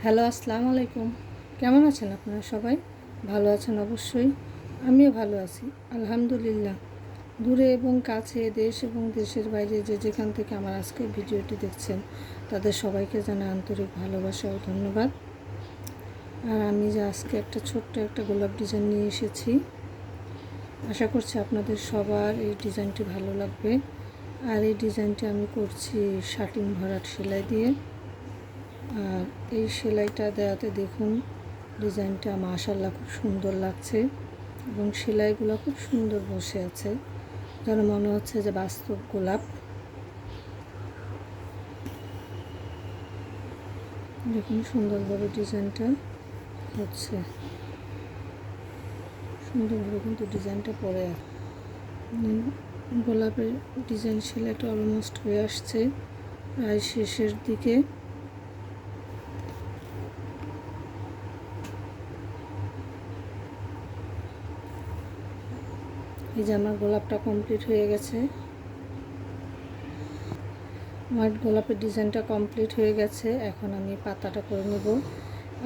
Hello, আসসালামু আলাইকুম। কেমন আছেন আপনারা সবাই? ভালো আছেন অবশ্যই। আমিও ভালো আছি, আলহামদুলিল্লাহ। দূরে এবং কাছে, দেশ এবং দেশের বাইরে যে যেখান থেকে আমার আজকে ভিডিওটি দেখছেন, তাদের সবাইকে জানাই আন্তরিক ভালোবাসা ও ধন্যবাদ। আর আমি যে আজকে ছোট্ট একটা গোলাপ ডিজাইন নিয়ে এসেছি, আশা করছি আপনাদের সবার এই ডিজাইনটি ভালো লাগবে। আর এই ডিজাইনটি আমি করছি শাটিং ভরাট সেলাই দিয়ে। আর এই সেলাইটা দেওয়াতে দেখুন ডিজাইনটা মাশাআল্লাহ খুব সুন্দর লাগছে এবং সেলাইগুলো খুব সুন্দর বসে আছে, যেন মনে হচ্ছে যে বাস্তব গোলাপ। দেখুন সুন্দরভাবে ডিজাইনটা হচ্ছে, সুন্দরভাবে কিন্তু ডিজাইনটা পড়ে আছে। গোলাপের ডিজাইন সেলাইটা অলমোস্ট হয়ে আসছে, প্রায় শেষের দিকে। এই যে আমার গোলাপটা কমপ্লিট হয়ে গেছে, আমার গোলাপের ডিজাইনটা কমপ্লিট হয়ে গেছে। এখন আমি পাতাটা করে নেব।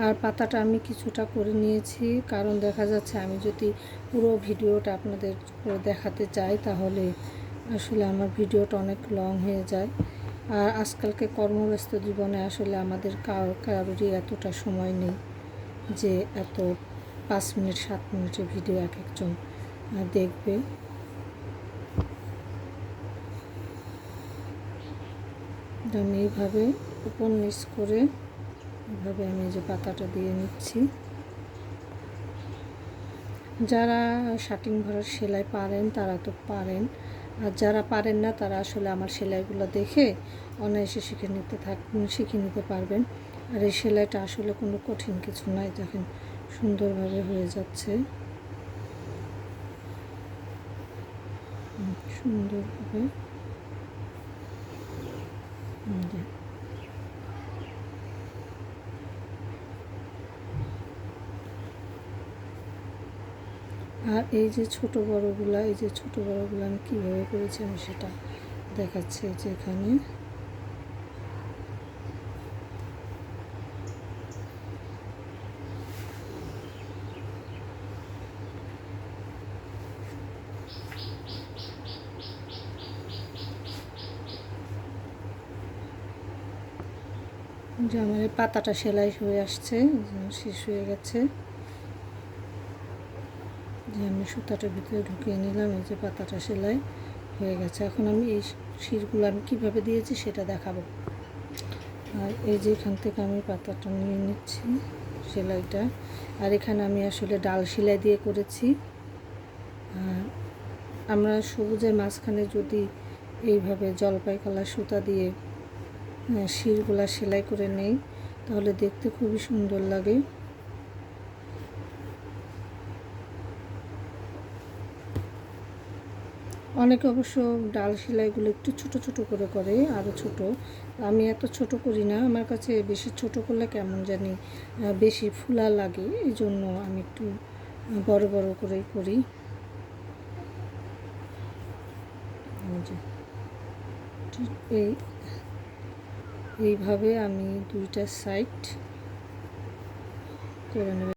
আর পাতাটা আমি কিছুটা করে নিয়েছি, কারণ দেখা যাচ্ছে আমি যদি পুরো ভিডিওটা আপনাদের করে দেখাতে চাই তাহলে আসলে আমার ভিডিওটা অনেক লং হয়ে যায়। আর আজকালকে কর্মব্যস্ত জীবনে আসলে আমাদের কারোরই এতটা সময় নেই যে এত 5 মিনিট 7 মিনিটের ভিডিও এক একজন দেখবে। আমি এইভাবে উপর নিচ করে এভাবে আমি যে পাতাটা দিয়ে নিচ্ছি। যারা শাটিং ভরার সেলাই পারেন তারা তো পারেন, আর যারা পারেন না তারা আসলে আমার সেলাইগুলো দেখে অনায়াসে শিখে নিতে পারবেন। আর এই সেলাইটা আসলে কোনো কঠিন কিছু নয়, দেখেন সুন্দরভাবে হয়ে যাচ্ছে, সুন্দরভাবে। আর এই যে ছোট বড়গুলা, আমি কীভাবে করেছি আমি সেটা দেখাচ্ছি। যে এখানে যে আমার এই পাতাটা সেলাই হয়ে আসছে, শেষ হয়ে গেছে। যে আমি সুতাটার ভিতরে ঢুকিয়ে নিলাম, এই যে পাতাটা সেলাই হয়ে গেছে। এখন আমি এই শিরগুলো আমি কীভাবে দিয়েছি সেটা দেখাবো। আর এই যে এখান থেকে আমি পাতাটা নিয়ে নিচ্ছি সেলাইটা। আর এখানে আমি আসলে ডাল সেলাই দিয়ে করেছি। আর আমরা সবুজের মাঝখানে যদি এইভাবে জলপাই কালার সুতা দিয়ে শিরগুলা সেলাই করে নেই তাহলে দেখতে খুবই সুন্দর লাগে। অনেকে অবশ্য ডাল সেলাইগুলো একটু ছোট ছোট করে আরও ছোট। আমি এত ছোট করি না, আমার কাছে বেশি ছোট করলে কেমন জানি বেশি ফুলা লাগে, এই জন্য আমি একটু বড় বড় করেই করি। এইভাবে আমি দুইটা সাইড করে নেব।